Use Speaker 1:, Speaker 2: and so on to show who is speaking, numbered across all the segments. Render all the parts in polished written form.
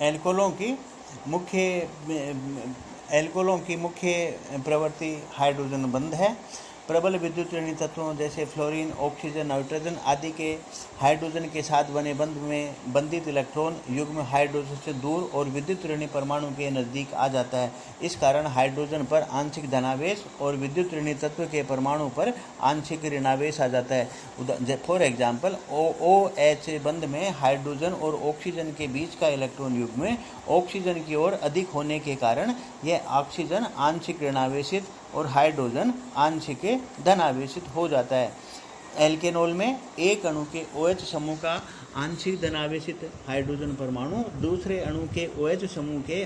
Speaker 1: एल्कोहलों की मुख्य प्रवृत्ति हाइड्रोजन बंध है। प्रबल विद्युत ऋणी तत्वों जैसे फ्लोरीन, ऑक्सीजन, नाइट्रोजन आदि के हाइड्रोजन के साथ बने बंध में बंधित इलेक्ट्रॉन युग्म हाइड्रोजन से दूर और विद्युत ऋणी परमाणु के नज़दीक आ जाता है। इस कारण हाइड्रोजन पर आंशिक धनावेश और विद्युत ऋणी तत्व के परमाणु पर आंशिक ऋणावेश आ जाता है। फॉर एग्जाम्पल, OH बंध में हाइड्रोजन और ऑक्सीजन के बीच का इलेक्ट्रॉन युग्म ऑक्सीजन की ओर अधिक होने के कारण यह ऑक्सीजन आंशिक ऋणावेशित और हाइड्रोजन आंशिक धनावेशित हो जाता है। एल्केनॉल में एक अणु के OH समूह का आंशिक धनावेशित हाइड्रोजन परमाणु दूसरे अणु के OH समूह के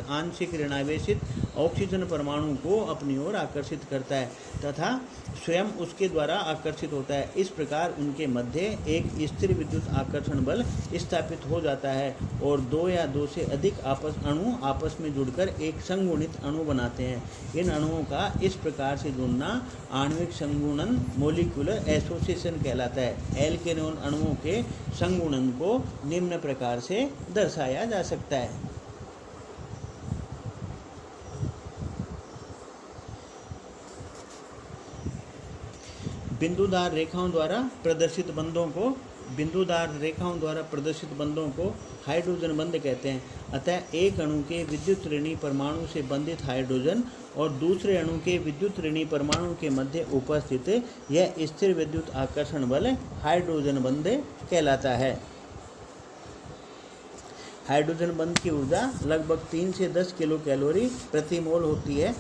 Speaker 1: आंशिक ऋणावेशित ऑक्सीजन परमाणु को अपनी ओर आकर्षित करता है तथा स्वयं उसके द्वारा आकर्षित होता है। इस प्रकार उनके मध्य एक स्थिर विद्युत आकर्षण बल स्थापित हो जाता है और दो या दो से अधिक अणु आपस में जुड़कर एक संगुणित अणु बनाते हैं। इन अणुओं का इस प्रकार से जुड़ना आणविक संगुणन मोलिकुलर एसोसिएशन कहलाता है। एल्केनॉल अणुओं के संगुणन को निम्न प्रकार से दर्शाया जा सकता है। बिंदुदार रेखाओं द्वारा प्रदर्शित बंधों को हाइड्रोजन बंध कहते हैं। अतः एक अणु के विद्युत ऋणी परमाणु से बंधित हाइड्रोजन और दूसरे अणु के विद्युत ऋणी परमाणु के मध्य उपस्थित यह स्थिर विद्युत आकर्षण बल हाइड्रोजन बंध कहलाता है। हाइड्रोजन बंध की ऊर्जा लगभग 3 से 10 किलो कैलोरी प्रति मोल होती है,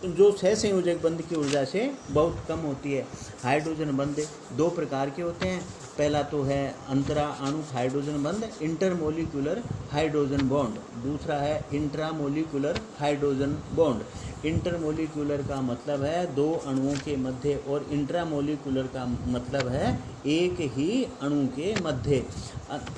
Speaker 1: जो सहसंयोजक बंध की ऊर्जा से बहुत कम होती है। हाइड्रोजन बंध दो प्रकार के होते हैं। पहला तो है अंतरा अणुक हाइड्रोजन बंध, इंटरमोलिकुलर हाइड्रोजन बॉन्ड। दूसरा है इंट्रामोलिकुलर हाइड्रोजन बॉन्ड। इंटरमोलिकुलर का मतलब है दो अणुओं के मध्य और इंट्रामोलिकुलर का मतलब है एक ही अणु के मध्य।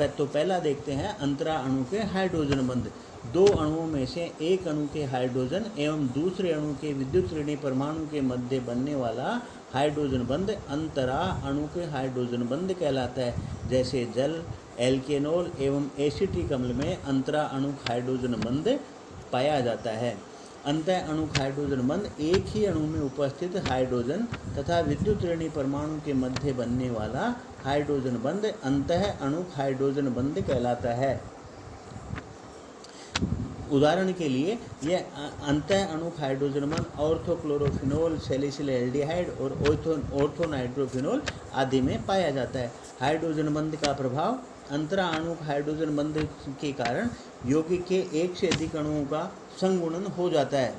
Speaker 1: तो पहला देखते हैं अंतरा अणु के हाइड्रोजन बंध। दो अणुओं में से एक अणु के हाइड्रोजन एवं दूसरे अणु के विद्युत ऋणी परमाणु के मध्य बनने वाला हाइड्रोजन बंध अंतरा अणु के हाइड्रोजन बंध कहलाता है। जैसे जल, एल्केनॉल एवं एसिटिक अम्ल में अंतरा अणुक हाइड्रोजन बंध पाया जाता है। अंतः अणुक हाइड्रोजन बंध एक ही अणु में उपस्थित हाइड्रोजन तथा विद्युत ऋणी परमाणु के मध्य बनने वाला हाइड्रोजन बंध अंतः अणुक हाइड्रोजन बंध कहलाता है। उदाहरण के लिए यह अंतः अणुक हाइड्रोजन बंध ऑर्थोक्लोरोफिनोल, सैलिसिल एल्डिहाइड और ऑर्थोनाइट्रोफिनोल आदि में पाया जाता है। हाइड्रोजन बंध का प्रभाव अंतरा अणुक हाइड्रोजन बंध के कारण यौगिक के एक से अधिक अणुओं का संगुणन हो जाता है।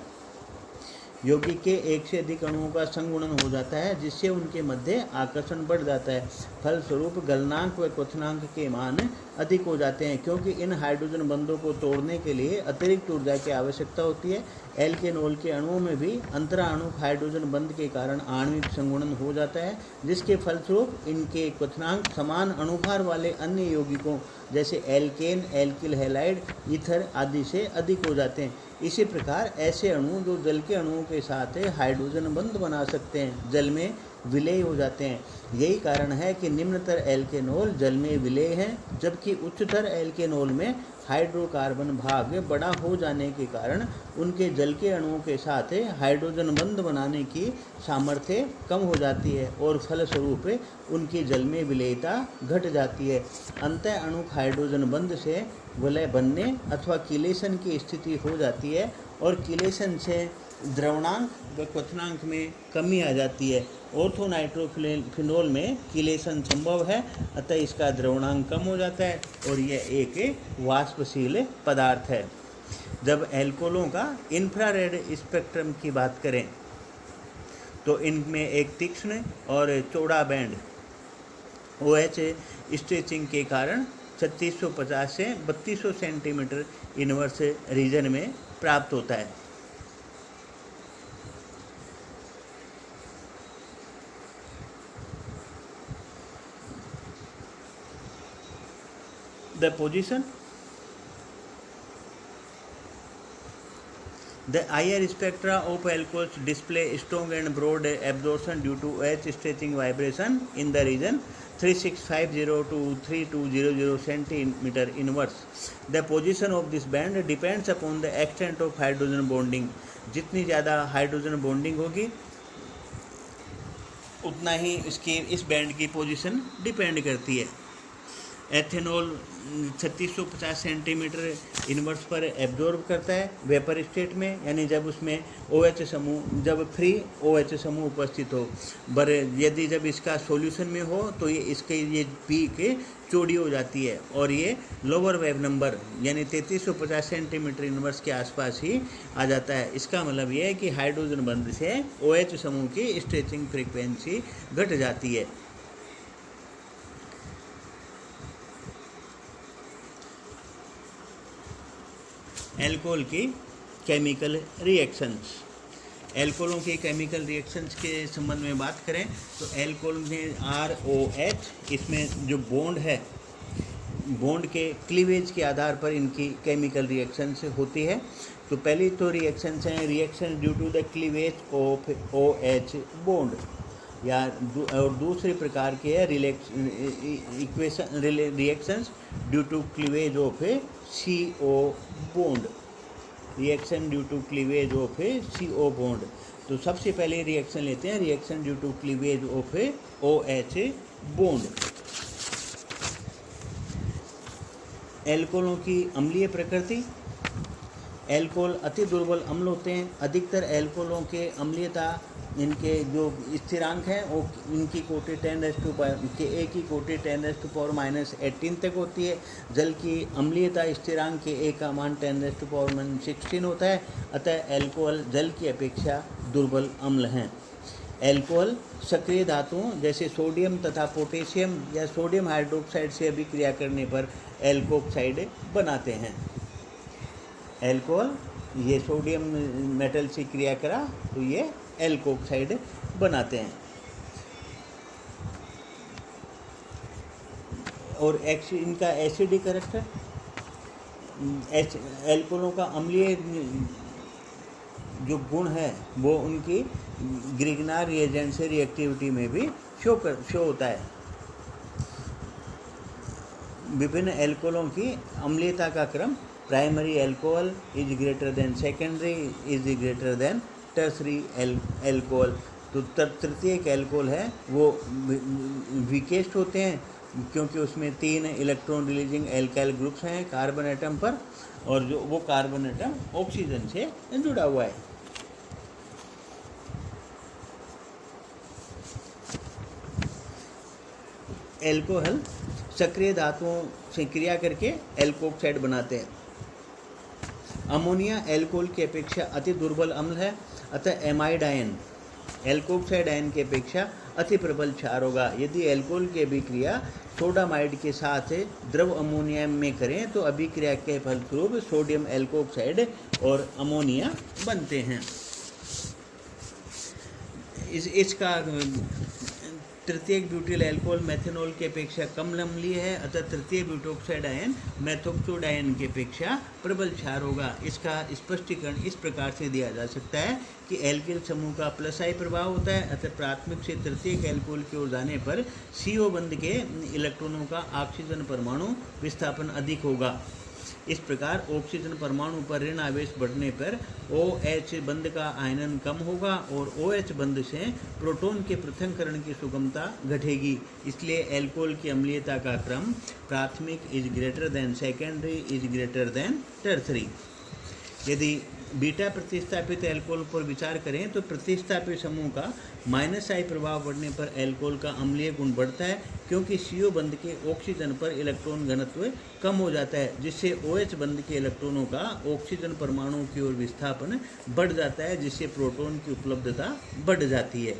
Speaker 1: यौगिक के एक से अधिक अणुओं का संगुणन हो जाता है, जिससे उनके मध्य आकर्षण बढ़ जाता है। फलस्वरूप गलनांक व क्वथनांक के मान अधिक हो जाते हैं, क्योंकि इन हाइड्रोजन बंधों को तोड़ने के लिए अतिरिक्त ऊर्जा की आवश्यकता होती है। एल्केनॉल के अणुओं में भी अंतरा अणुक हाइड्रोजन बंध के कारण आणविक संगुणन हो जाता है, जिसके फलस्वरूप इनके क्वथनांक समान अणुभार वाले अन्य यौगिकों जैसे एल्केन, एल्किल हैलाइड, ईथर आदि से अधिक हो जाते हैं। इसी प्रकार ऐसे अणु जो जल के अणुओं के साथ हाइड्रोजन बंध बना सकते हैं, जल में विलय हो जाते हैं। यही कारण है कि निम्नतर एल्केनॉल जल में विलय है, जबकि उच्चतर एल्केनॉल में हाइड्रोकार्बन भाग बड़ा हो जाने के कारण उनके जल के अणुओं के साथ हाइड्रोजन बंध बनाने की सामर्थ्य कम हो जाती है और फलस्वरूप उनकी जल में विलयता घट जाती है। अंतः अणुक हाइड्रोजन बंध से विलय बनने अथवा किलेशन की स्थिति हो जाती है और किलेशन से द्रवणांक व क्वथनांक में कमी आ जाती है। ऑर्थोनाइट्रोफिनोल में किलेशन संभव है, अतः इसका द्रवणांक कम हो जाता है और यह एक वाष्पशील पदार्थ है। जब एल्कोहलों का इंफ्रारेड स्पेक्ट्रम की बात करें तो इनमें एक तीक्ष्ण और चौड़ा बैंड OH स्ट्रेचिंग के कारण 3650 से 3200 सेंटीमीटर इनवर्स रीजन में प्राप्त होता है। The position The IR spectra of alcohols display strong and broad absorption due to H stretching vibration in the region 3650 to 3200 centimeter inverse. The position of this band depends upon the extent of hydrogen bonding. जितनी ज़्यादा hydrogen bonding होगी उतना ही इसकी इस band की position depend करती है। Ethanol 3650 centimetre inverse पर एब्जॉर्ब करता है वेपर स्टेट में, यानी जब उसमें OH समूह, जब फ्री OH समूह उपस्थित हो। बर यदि जब इसका सॉल्यूशन में हो तो ये इसके ये पीक चौड़ी हो जाती है और ये लोअर वेव नंबर यानी 3350 सेंटीमीटर इनवर्स के आसपास ही आ जाता है। इसका मतलब ये है कि हाइड्रोजन बंध से OH समूह की स्ट्रेचिंग फ्रीक्वेंसी घट जाती है। एल्कोहल की केमिकल रिएक्शंस, एल्कोहलों के केमिकल रिएक्शंस के संबंध में बात करें तो एल्कोहल में ROH, इसमें जो बॉन्ड है, बॉन्ड के क्लीवेज के आधार पर इनकी केमिकल रिएक्शंस होती है। तो पहली तो रिएक्शंस हैं reaction due to the cleavage of OH bond, या और दूसरे प्रकार के है reactions due to cleavage of CO bond, reaction due to cleavage of CO bond. तो सबसे पहले रिएक्शन लेते हैं reaction due to cleavage of OH bond. एल्कोहलों की अम्लीय प्रकृति, एल्कोहल अति दुर्बल अम्ल होते हैं। अधिकतर एल्कोहलों के अम्लीयता, इनके जो स्थिरांक हैं वो इनकी कोटि 10 की कोटि 10⁻⁻18 तक होती है। जल की अम्लीयता स्थिरांक के A का मान 10⁻16 होता है। अतः एल्कोहल जल की अपेक्षा दुर्बल अम्ल हैं। एल्कोहल सक्रिय धातुओं जैसे सोडियम तथा पोटेशियम या सोडियम हाइड्रोक्साइड से अभिक्रिया करने पर एल्कोक्साइड बनाते हैं। एल्कोहल ये सोडियम मेटल से क्रिया करा तो ये एल्कोक्साइड बनाते हैं। और इनका एसिडिक कैरेक्टर, एल्कोहलों का अम्लीय जो गुण है वो उनकी ग्रिग्नार रिएजेंट से रिएक्टिविटी में भी शो होता है। विभिन्न एल्कोहलों की अम्लीयता का क्रम, primary alcohol is greater than secondary is greater than tertiary alcohol. तो तृतीयक एल्कोहल है वो वीकेस्ट होते हैं क्योंकि उसमें 3 इलेक्ट्रॉन रिलीजिंग एल्काइल ग्रुप्स हैं कार्बन एटम पर, और जो वो कार्बन एटम ऑक्सीजन से जुड़ा हुआ है। एल्कोहल सक्रिय धातुओं से क्रिया करके एल्कोक्साइड बनाते हैं। अमोनिया एल्कोहल की अपेक्षा अति दुर्बल अम्ल है, अतः एमाइड आयन एल्कोक्साइड आयन की अपेक्षा अति प्रबल क्षार होगा। यदि एल्कोहल की अभिक्रिया सोडामाइड के साथ द्रव अमोनिया में करें तो अभिक्रिया के फलस्वरूप सोडियम एल्कोक्साइड और अमोनिया बनते हैं। इसका तृतीयक ब्यूटिल अल्कोहल मेथनॉल की अपेक्षा कम अम्लीय है, अतः तृतीय ब्यूटोक्साइड आयन मेथोक्सोड आयन की अपेक्षा प्रबल क्षार होगा। इसका स्पष्टीकरण इस प्रकार से दिया जा सकता है कि एल्किल समूह का प्लस आई प्रभाव होता है, अतः प्राथमिक से तृतीयक एल्कोहल की ओर जाने पर CO बंध के इलेक्ट्रॉनों का ऑक्सीजन परमाणु विस्थापन अधिक होगा। इस प्रकार ऑक्सीजन परमाणु पर ऋण आवेश बढ़ने पर OH बंध का आयनन कम होगा और OH बंध से प्रोटॉन के पृथक्करण की सुगमता घटेगी। इसलिए एल्कोहल की अम्लीयता का क्रम प्राथमिक is greater than secondary is greater than tertiary. यदि बीटा प्रतिस्थापित एल्कोहल पर विचार करें तो प्रतिस्थापित समूह का -I प्रभाव बढ़ने पर एल्कोहल का अम्लीय गुण बढ़ता है, क्योंकि CO बंध के ऑक्सीजन पर इलेक्ट्रॉन घनत्व कम हो जाता है, जिससे OH बंध के इलेक्ट्रॉनों का ऑक्सीजन परमाणुओं की ओर विस्थापन बढ़ जाता है, जिससे प्रोटॉन की उपलब्धता बढ़ जाती है।